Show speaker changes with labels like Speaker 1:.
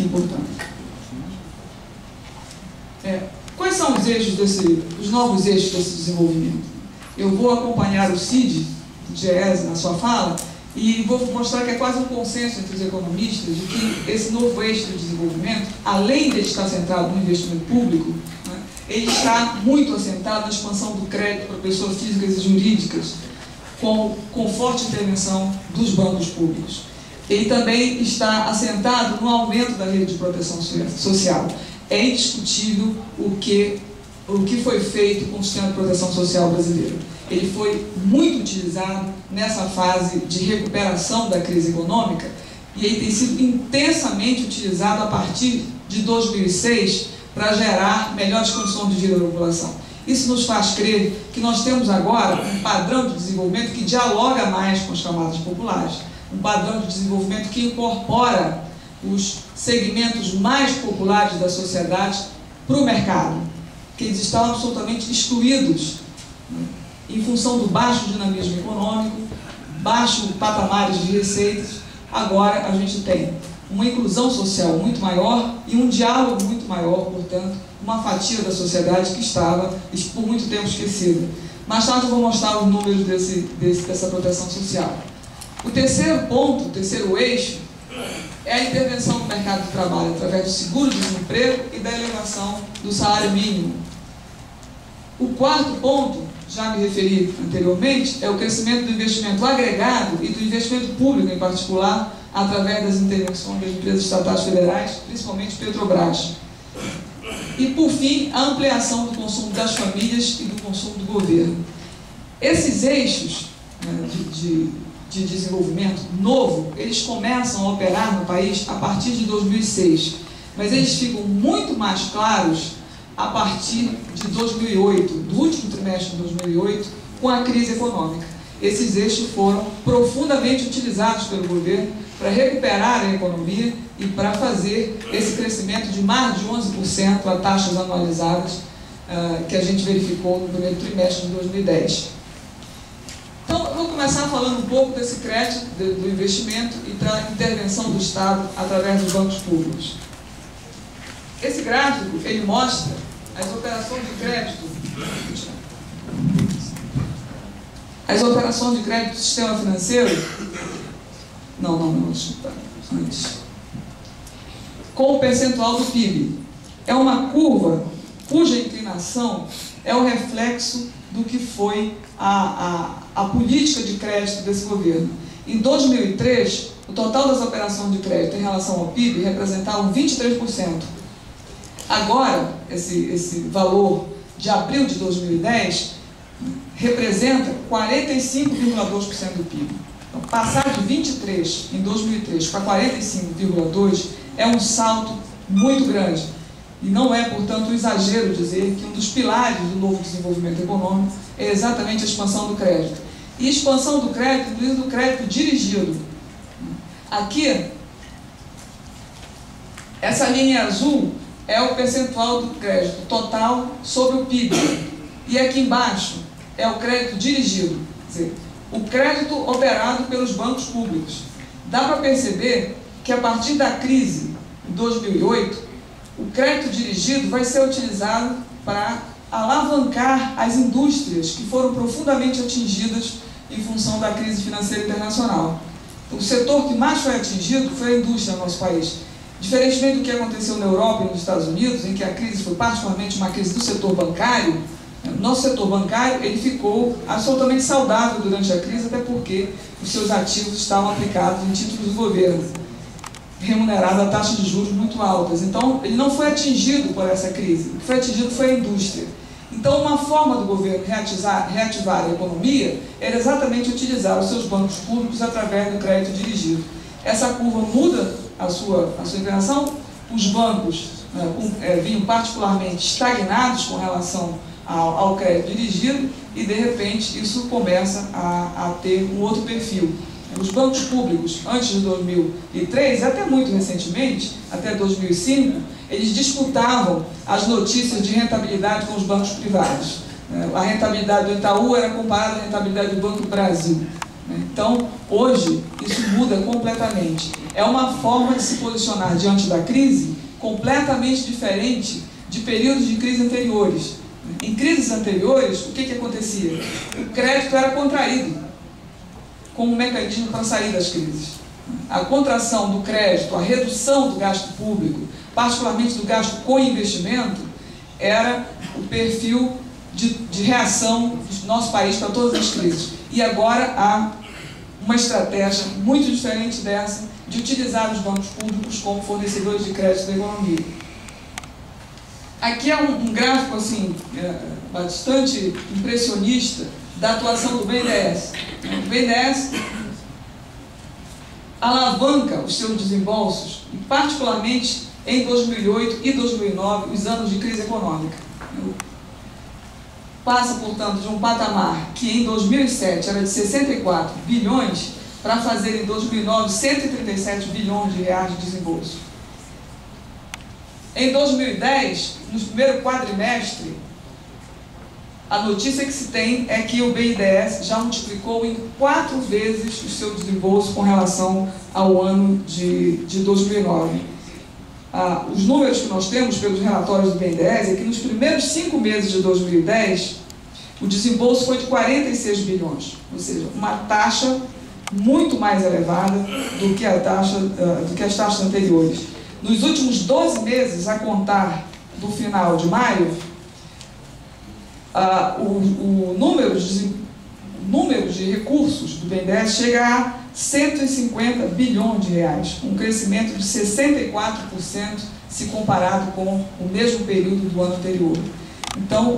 Speaker 1: aqui, portanto. Quais são os novos eixos desse desenvolvimento? Eu vou acompanhar o Cid, do GES, na sua fala, e vou mostrar que é quase um consenso entre os economistas de que esse novo eixo do desenvolvimento, além de estar centrado no investimento público, né, ele está muito assentado na expansão do crédito para pessoas físicas e jurídicas, com forte intervenção dos bancos públicos. Ele também está assentado no aumento da rede de proteção social. É indiscutível o que foi feito com o sistema de proteção social brasileiro. Ele foi muito utilizado nessa fase de recuperação da crise econômica e ele tem sido intensamente utilizado a partir de 2006 para gerar melhores condições de vida da população. Isso nos faz crer que nós temos agora um padrão de desenvolvimento que dialoga mais com as camadas populares, um padrão de desenvolvimento que incorpora os segmentos mais populares da sociedade para o mercado, que eles estão absolutamente excluídos, né, em função do baixo dinamismo econômico, baixo patamares de receitas. Agora a gente tem uma inclusão social muito maior e um diálogo muito maior, portanto, uma fatia da sociedade que estava por muito tempo esquecida. Mais tarde eu vou mostrar os números dessa proteção social. O terceiro ponto, o terceiro eixo, é a intervenção no mercado de trabalho através do seguro-desemprego e da elevação do salário mínimo. O quarto ponto, já me referi anteriormente, é o crescimento do investimento agregado e do investimento público, em particular, através das intervenções das empresas estatais federais, principalmente Petrobras. E, por fim, a ampliação do consumo das famílias e do consumo do governo. Esses eixos, né, de desenvolvimento novo, eles começam a operar no país a partir de 2006, mas eles ficam muito mais claros a partir de 2008, do último trimestre de 2008, com a crise econômica. Esses eixos foram profundamente utilizados pelo governo para recuperar a economia e para fazer esse crescimento de mais de 11% a taxas anualizadas que a gente verificou no primeiro trimestre de 2010. Então, eu vou começar falando um pouco desse crédito, do investimento e da intervenção do Estado através dos bancos públicos. Esse gráfico, ele mostra as operações de crédito. As operações de crédito do sistema financeiro. Desculpa, antes. Com o percentual do PIB. É uma curva cuja inclinação é o reflexo do que foi a política de crédito desse governo. Em 2003, o total das operações de crédito em relação ao PIB representava 23%. Agora, esse valor de abril de 2010 representa 45,2% do PIB. Então, passar de 23 em 2003 para 45,2% é um salto muito grande. E não é, portanto, um exagero dizer que um dos pilares do novo desenvolvimento econômico é exatamente a expansão do crédito. E expansão do crédito, incluindo o crédito dirigido. Aqui, essa linha azul é o percentual do crédito total sobre o PIB. E aqui embaixo é o crédito dirigido, quer dizer, o crédito operado pelos bancos públicos. Dá para perceber que a partir da crise de 2008, o crédito dirigido vai ser utilizado para alavancar as indústrias que foram profundamente atingidas em função da crise financeira internacional. O setor que mais foi atingido foi a indústria no nosso país. Diferentemente do que aconteceu na Europa e nos Estados Unidos, em que a crise foi particularmente uma crise do setor bancário, o nosso setor bancário ele ficou absolutamente saudável durante a crise, até porque os seus ativos estavam aplicados em títulos do governo, remunerados a taxas de juros muito altas. Então, ele não foi atingido por essa crise. O que foi atingido foi a indústria. Então, uma forma do governo reativar a economia era exatamente utilizar os seus bancos públicos através do crédito dirigido. Essa curva muda a sua inclinação. Os bancos vinham particularmente estagnados com relação ao crédito dirigido e, de repente, isso começa a ter um outro perfil. Os bancos públicos, antes de 2003, até muito recentemente, até 2005, eles disputavam as notícias de rentabilidade com os bancos privados. A rentabilidade do Itaú era comparada à rentabilidade do Banco do Brasil. Então, hoje, isso muda completamente. é uma forma de se posicionar diante da crise completamente diferente de períodos de crise anteriores. Em crises anteriores, o que acontecia? O crédito era contraído como um mecanismo para sair das crises. A contração do crédito, a redução do gasto público, particularmente do gasto com investimento, era o perfil de reação do nosso país para todas as crises. E agora há uma estratégia muito diferente dessa, de utilizar os bancos públicos como fornecedores de crédito da economia. Aqui é um gráfico assim, bastante impressionista da atuação do BNDES. O BNDES alavanca os seus desembolsos, e particularmente em 2008 e 2009, os anos de crise econômica. Passa, portanto, de um patamar que em 2007 era de 64 bilhões para fazer em 2009 137 bilhões de reais de desembolso. Em 2010, no primeiro quadrimestre, a notícia que se tem é que o BNDES já multiplicou em 4 vezes o seu desembolso com relação ao ano de 2009. Os números que nós temos pelos relatórios do BNDES é que nos primeiros 5 meses de 2010, o desembolso foi de 46 bilhões, ou seja, uma taxa muito mais elevada do que as taxas anteriores. Nos últimos 12 meses, a contar do final de maio, o número de recursos do BNDES chega a 150 bilhões de reais, um crescimento de 64% se comparado com o mesmo período do ano anterior. Então,